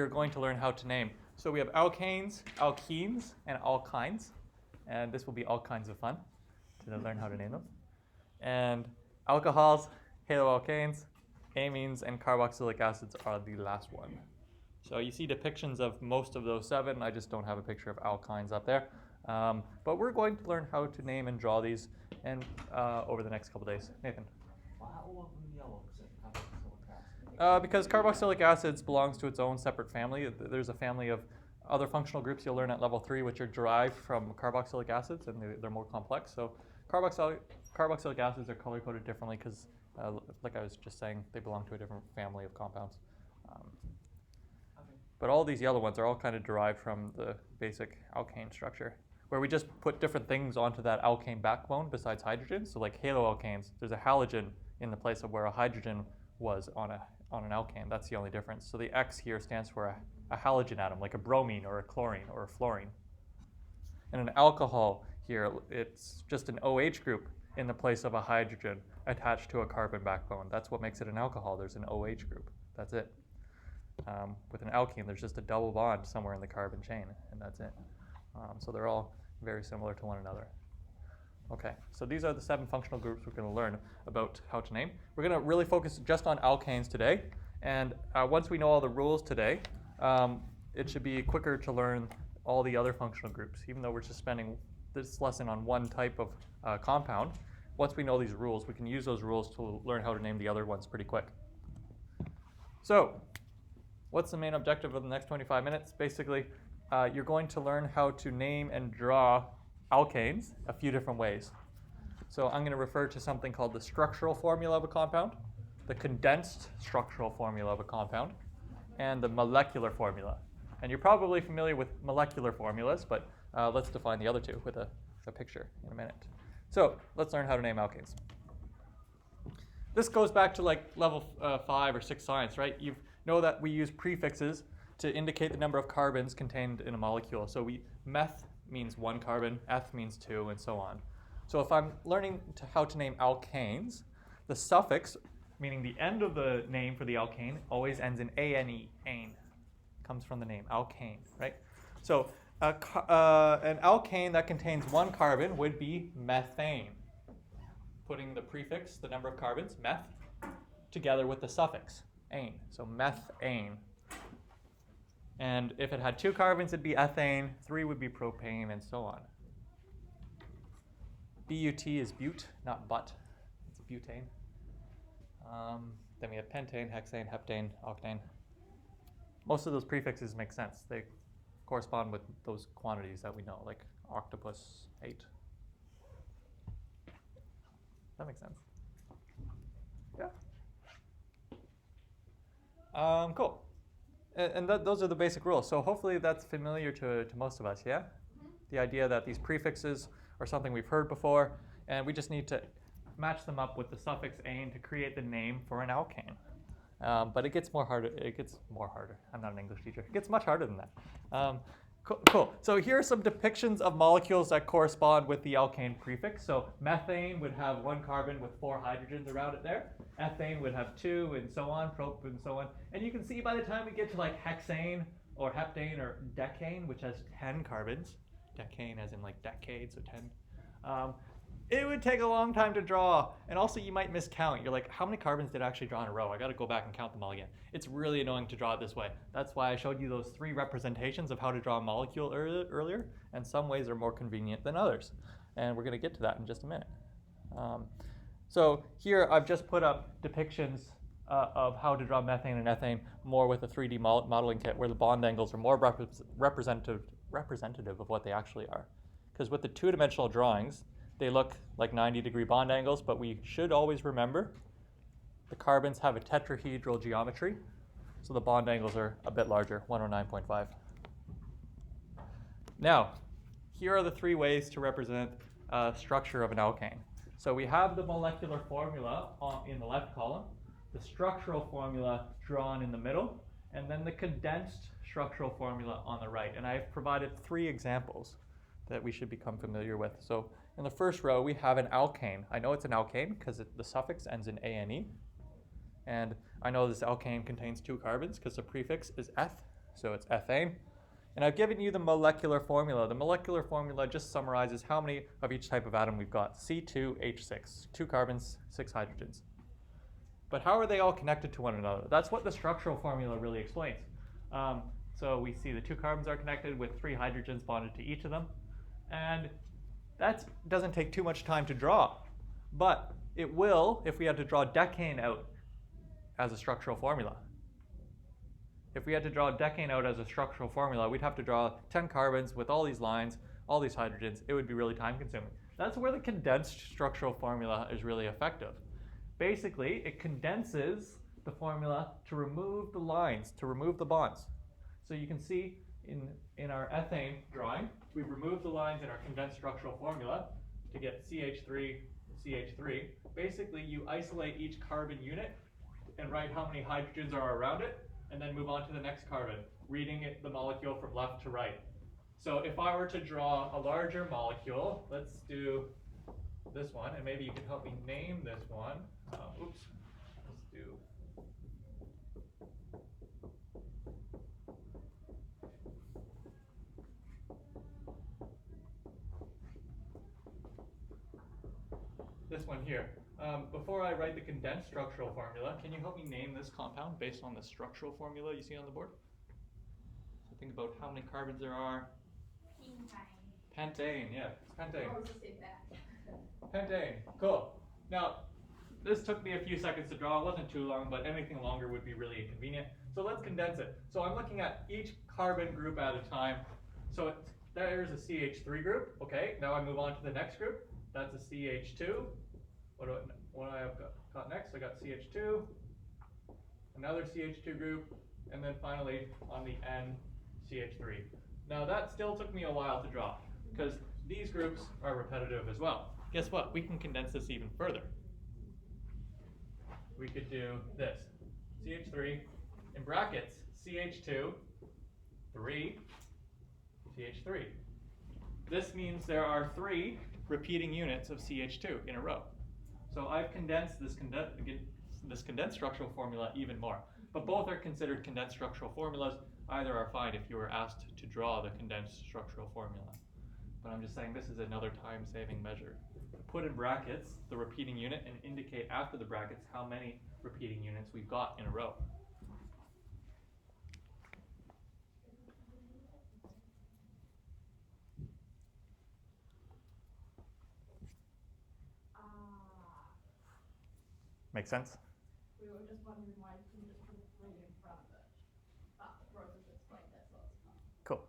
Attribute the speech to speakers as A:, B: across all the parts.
A: We're going to learn how to name. So we have alkanes, alkenes, and alkynes. And this will be all kinds of fun to learn how to name them. And alcohols, haloalkanes, amines, and carboxylic acids are the last one. So you see depictions of most of those 7. I just don't have a picture of alkynes up there. But we're going to learn how to name and draw these and over the next couple days. Nathan? Because carboxylic acids belongs to its own separate family. There's a family of other functional groups you'll learn at level 3 which are derived from carboxylic acids, and they're more complex. So carboxylic acids are color-coded differently because, like I was just saying, they belong to a different family of compounds. But all these yellow ones are all kind of derived from the basic alkane structure, where we just put different things onto that alkane backbone besides hydrogen. So like haloalkanes, there's a halogen in the place of where a hydrogen was on an alkane. That's the only difference. So the X here stands for a halogen atom, like a bromine or a chlorine or a fluorine. And an alcohol here, it's just an OH group in the place of a hydrogen attached to a carbon backbone. That's what makes it an alcohol. There's an OH group. That's it. With an alkene, there's just a double bond somewhere in the carbon chain, and that's it. So they're all very similar to one another. Okay, so these are the 7 functional groups we're going to learn about how to name. We're going to really focus just on alkanes today, and once we know all the rules today, it should be quicker to learn all the other functional groups, even though we're just spending this lesson on one type of compound. Once we know these rules, we can use those rules to learn how to name the other ones pretty quick. So, what's the main objective of the next 25 minutes? Basically, you're going to learn how to name and draw alkanes a few different ways. So I'm going to refer to something called the structural formula of a compound, the condensed structural formula of a compound, and the molecular formula. And you're probably familiar with molecular formulas, but let's define the other two with a picture in a minute. So let's learn how to name alkanes. This goes back to like level 5 or 6 science, right? You know that we use prefixes to indicate the number of carbons contained in a molecule. So meth means 1 carbon, eth means 2, and so on. So if I'm learning how to name alkanes, the suffix, meaning the end of the name for the alkane, always ends in ane, ane. Comes from the name, alkane, right? So an alkane that contains 1 carbon would be methane. Putting the prefix, the number of carbons, meth, together with the suffix, ane. So methane. And if it had 2 carbons, it'd be ethane, 3 would be propane, and so on. BUT is but, not but. It's butane. Then we have pentane, hexane, heptane, octane. Most of those prefixes make sense. They correspond with those quantities that we know, like octopus, 8. That makes sense. Yeah? Cool. And those are the basic rules. So hopefully that's familiar to most of us, yeah? Mm-hmm. The idea that these prefixes are something we've heard before, and we just need to match them up with the suffix ane to create the name for an alkane. But it gets more harder. I'm not an English teacher. It gets much harder than that. Cool. So here are some depictions of molecules that correspond with the alkane prefix. So methane would have 1 carbon with 4 hydrogens around it there. Ethane would have 2, and so on, prop, and so on. And you can see by the time we get to like hexane or heptane or decane, which has 10 carbons, decane as in like decade, so 10, it would take a long time to draw. And also you might miscount. You're like, how many carbons did I actually draw in a row? I got to go back and count them all again. It's really annoying to draw it this way. That's why I showed you those 3 representations of how to draw a molecule earlier. And some ways are more convenient than others. And we're going to get to that in just a minute. So here I've just put up depictions of how to draw methane and ethane more with a 3D modeling kit where the bond angles are more representative of what they actually are. Because with the 2-dimensional drawings, they look like 90-degree bond angles, but we should always remember the carbons have a tetrahedral geometry, so the bond angles are a bit larger, 109.5. Now, here are the 3 ways to represent structure of an alkane. So we have the molecular formula in the left column, the structural formula drawn in the middle, and then the condensed structural formula on the right. And I've provided 3 examples that we should become familiar with. So in the first row, we have an alkane. I know it's an alkane because the suffix ends in ane. And I know this alkane contains 2 carbons because the prefix is eth. so it's ethane. And I've given you the molecular formula. The molecular formula just summarizes how many of each type of atom we've got. C2H6, 2 carbons, 6 hydrogens. But how are they all connected to one another? That's what the structural formula really explains. So we see the 2 carbons are connected with 3 hydrogens bonded to each of them. And that doesn't take too much time to draw. But it will if we had to draw decane out as a structural formula. If we had to draw decane out as a structural formula, we'd have to draw 10 carbons with all these lines, all these hydrogens. It would be really time consuming. That's where the condensed structural formula is really effective. Basically, it condenses the formula to remove the lines, to remove the bonds. So you can see in our ethane drawing, we've removed the lines in our condensed structural formula to get CH3, CH3. Basically, you isolate each carbon unit and write how many hydrogens are around it, and then move on to the next carbon, reading the molecule from left to right. So if I were to draw a larger molecule, let's do this one, and maybe you can help me name this one. Let's do this one here. Before I write the condensed structural formula, can you help me name this compound based on the structural formula you see on the board? So think about how many carbons there are. Pentane, yeah, it's pentane. Pentane, cool. Now, this took me a few seconds to draw. It wasn't too long, but anything longer would be really inconvenient. So let's condense it. So I'm looking at each carbon group at a time. So there's a CH3 group. Okay, now I move on to the next group. That's a CH2. What do I have got next? I got CH2, another CH2 group, and then finally on the end, CH3. Now that still took me a while to draw because these groups are repetitive as well. Guess what? We can condense this even further. We could do this, CH3, in brackets, CH2, 3, CH3. This means there are 3 repeating units of CH2 in a row. So I've condensed this condensed structural formula even more. But both are considered condensed structural formulas. Either are fine if you were asked to draw the condensed structural formula. But I'm just saying this is another time-saving measure. Put in brackets the repeating unit and indicate after the brackets how many repeating units we've got in a row. Make sense?
B: We were just wondering why you couldn't just put a 3 in front of it. But the process explained that, so it's fine.
A: Cool.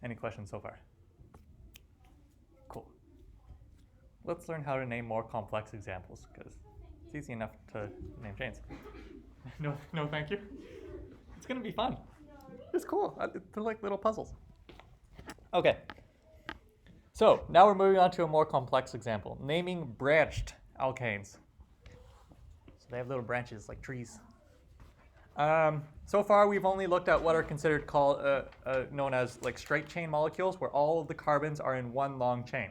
A: Any questions so far? Cool. Let's learn how to name more complex examples, because it's easy enough to name chains. No, thank you. It's going to be fun. It's cool. They're like little puzzles. Okay. So now we're moving on to a more complex example, naming branched alkanes. So they have little branches like trees. So far, we've only looked at what are considered known as like straight chain molecules, where all of the carbons are in one long chain.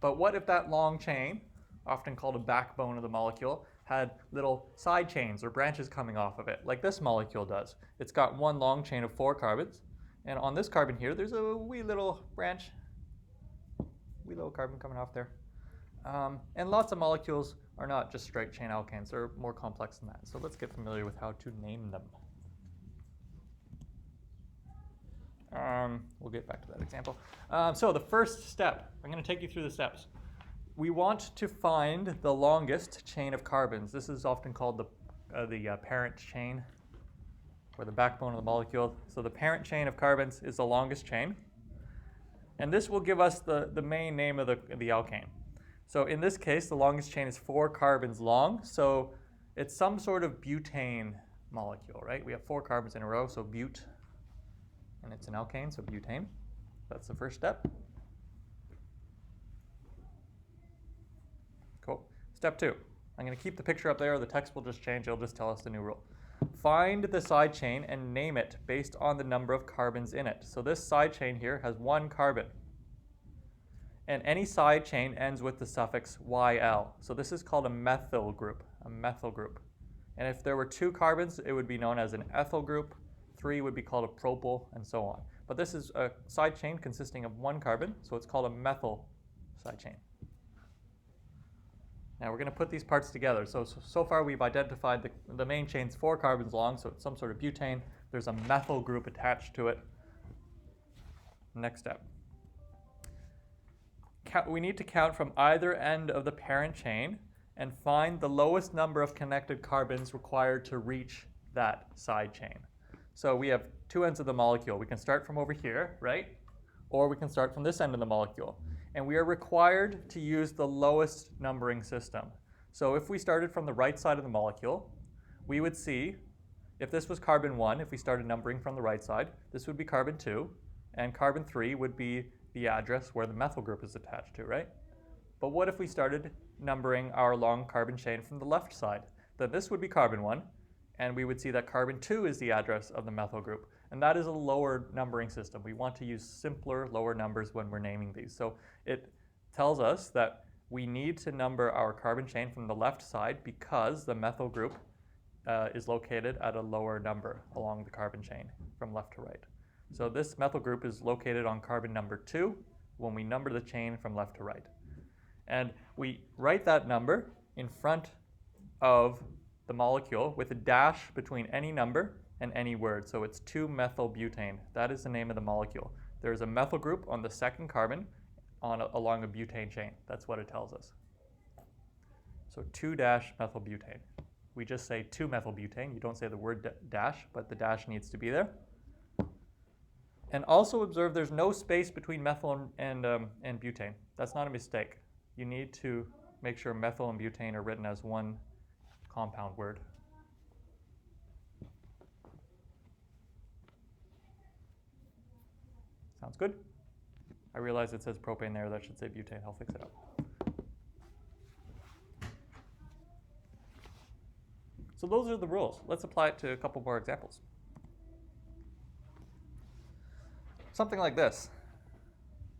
A: But what if that long chain, often called a backbone of the molecule, had little side chains or branches coming off of it, like this molecule does? It's got one long chain of 4 carbons, and on this carbon here, there's a wee little branch, wee little carbon coming off there. And lots of molecules are not just straight chain alkanes, they're more complex than that. So let's get familiar with how to name them. We'll get back to that example. So the first step, I'm going to take you through the steps. We want to find the longest chain of carbons. This is often called the parent chain, or the backbone of the molecule. So the parent chain of carbons is the longest chain. And this will give us the main name of the alkane. So in this case, the longest chain is 4 carbons long. So it's some sort of butane molecule, right? We have 4 carbons in a row, so bute. And it's an alkane, so butane. That's the first step. Cool. Step 2. I'm going to keep the picture up there. The text will just change. It'll just tell us the new rule. Find the side chain and name it based on the number of carbons in it. So this side chain here has 1 carbon. And any side chain ends with the suffix YL. So this is called a methyl group, And if there were 2 carbons, it would be known as an ethyl group. 3 would be called a propyl, and so on. But this is a side chain consisting of 1 carbon, so it's called a methyl side chain. Now we're going to put these parts together. So far we've identified the main chain's 4 carbons long, so it's some sort of butane. There's a methyl group attached to it. Next step. We need to count from either end of the parent chain and find the lowest number of connected carbons required to reach that side chain. So we have 2 ends of the molecule. We can start from over here, right? Or we can start from this end of the molecule. And we are required to use the lowest numbering system. So if we started from the right side of the molecule, we would see, if this was carbon 1, if we started numbering from the right side, this would be carbon 2, and carbon 3 would be the address where the methyl group is attached to, right? But what if we started numbering our long carbon chain from the left side? Then this would be carbon 1, and we would see that carbon 2 is the address of the methyl group. And that is a lower numbering system. We want to use simpler, lower numbers when we're naming these. So it tells us that we need to number our carbon chain from the left side because the methyl group is located at a lower number along the carbon chain from left to right. So this methyl group is located on carbon number 2 when we number the chain from left to right. And we write that number in front of the molecule with a dash between any number and any word. So it's 2-methylbutane. That is the name of the molecule. There is a methyl group on the second carbon along a butane chain. That's what it tells us. So 2-methylbutane. We just say 2-methylbutane. You don't say the word dash, but the dash needs to be there. And also observe there's no space between methyl and butane. That's not a mistake. You need to make sure methyl and butane are written as one compound word. Sounds good? I realize it says propane there. That should say butane. I'll fix it up. So those are the rules. Let's apply it to a couple more examples. Something like this.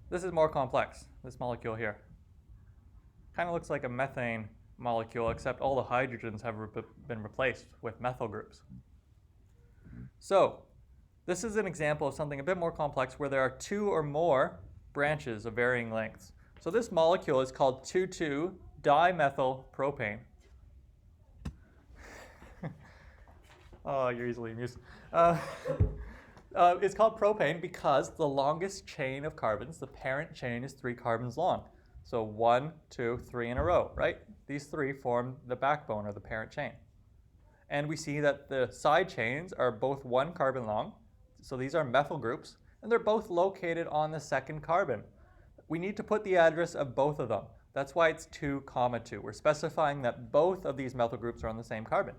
A: This is more complex, this molecule here. Kind of looks like a methane molecule, except all the hydrogens have been replaced with methyl groups. So this is an example of something a bit more complex where there are 2 or more branches of varying lengths. So this molecule is called 2,2-dimethylpropane. Oh, you're easily amused. It's called propane because the longest chain of carbons, the parent chain, is 3 carbons long. So 1, 2, 3 in a row, right? These 3 form the backbone or the parent chain. And we see that the side chains are both 1 carbon long. So these are methyl groups, and they're both located on the second carbon. We need to put the address of both of them. That's why it's 2, 2. We're specifying that both of these methyl groups are on the same carbon,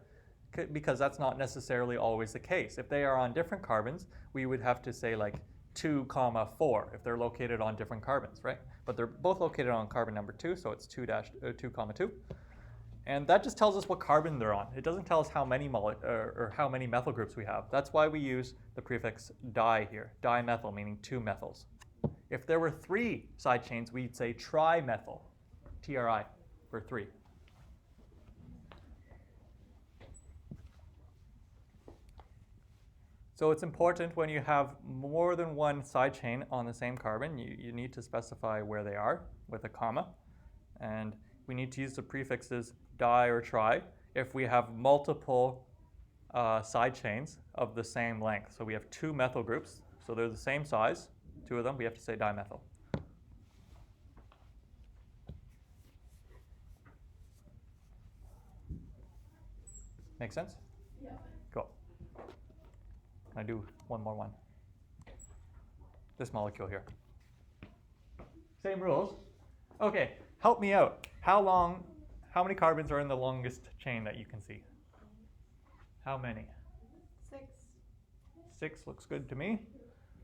A: because that's not necessarily always the case. If they are on different carbons, we would have to say like 2, 4 if they're located on different carbons, right? But they're both located on carbon number 2, so it's 2, 2. And that just tells us what carbon they're on. It doesn't tell us how many how many methyl groups we have. That's why we use the prefix di here, dimethyl, meaning 2 methyls. If there were 3 side chains, we'd say trimethyl, TRI, for 3. So it's important when you have more than 1 side chain on the same carbon, you need to specify where they are with a comma. And we need to use the prefixes di or tri if we have multiple side chains of the same length. So we have 2 methyl groups, so they're the same size, 2 of them, we have to say dimethyl. Make sense?
B: Yeah.
A: Cool. Can I do one more one? This molecule here. Same rules. Okay, help me out. How many carbons are in the longest chain that you can see? How many?
B: 6.
A: 6 looks good to me.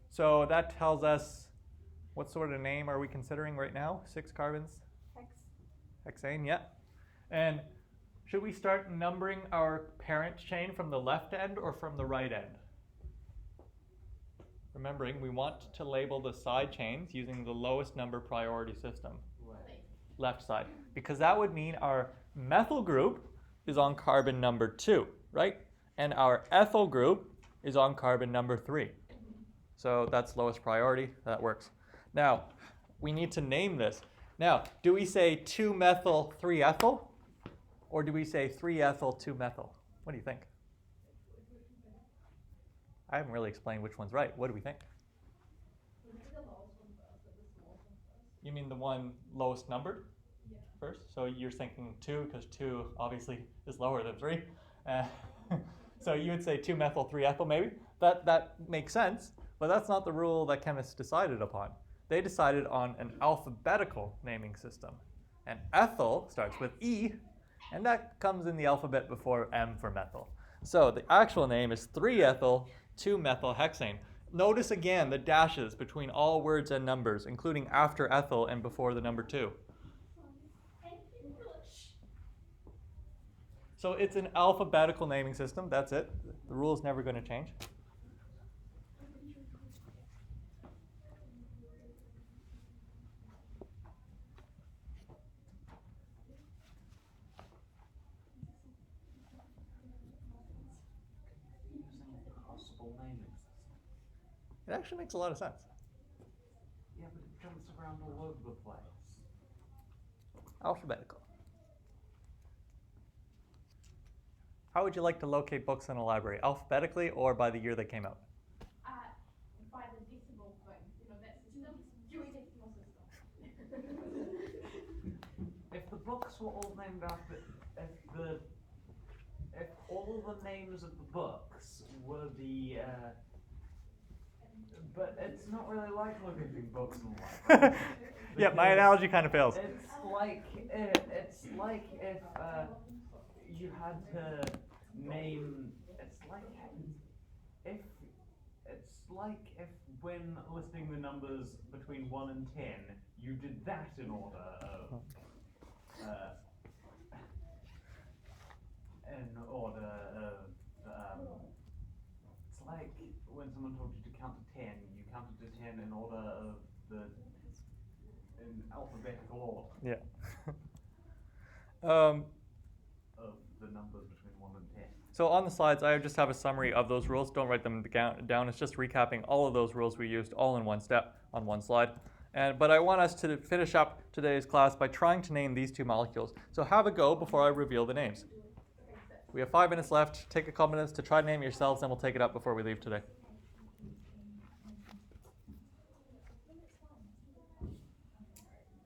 A: So that tells us, what sort of name are we considering right now? 6 carbons? Hexane, yeah. And should we start numbering our parent chain from the left end or from the right end? Remembering, we want to label the side chains using the lowest number priority system. Left side. Because that would mean our methyl group is on carbon number 2, right? And our ethyl group is on carbon number 3. So that's lowest priority. That works. Now, we need to name this. Now, do we say 2-methyl, 3-ethyl? Or do we say 3-ethyl, 2-methyl? What do you think? I haven't really explained which one's right. What do we think? You mean the one lowest numbered first? So you're thinking 2 because 2 obviously is lower than 3. So you would say 2-methyl, 3-ethyl maybe? That makes sense, but that's not the rule that chemists decided upon. They decided on an alphabetical naming system. And ethyl starts with E, and that comes in the alphabet before M for methyl. So the actual name is 3-ethyl, 2-methylhexane. Notice again the dashes between all words and numbers, including after ethyl and before the number 2. So it's an alphabetical naming system, that's it. The rule is never going to change. It actually makes a lot of sense.
C: Yeah, but it jumps around all over the place.
A: Alphabetical. How would you like to locate books in a library? Alphabetically or by the year they came out?
B: By the decimal thing. That's still doing decimal system.
C: If the books were all named after, if all the names of the books were the, but it's not really like locating books in the library.
A: Yeah, my analogy kind of fails.
C: It's like if you had to name. It's like if when listing the numbers between 1 and 10, you did that in order of. It's like when someone told you to count to 10, you counted to 10 in order of in alphabetical order.
A: Yeah.
C: Of the numbers between 1 and 10.
A: So on the slides, I just have a summary of those rules. Don't write them down. It's just recapping all of those rules we used all in one step on one slide. But I want us to finish up today's class by trying to name these 2 molecules. So have a go before I reveal the names. We have 5 minutes left. Take a couple minutes to try to name it yourselves, and we'll take it up before we leave today.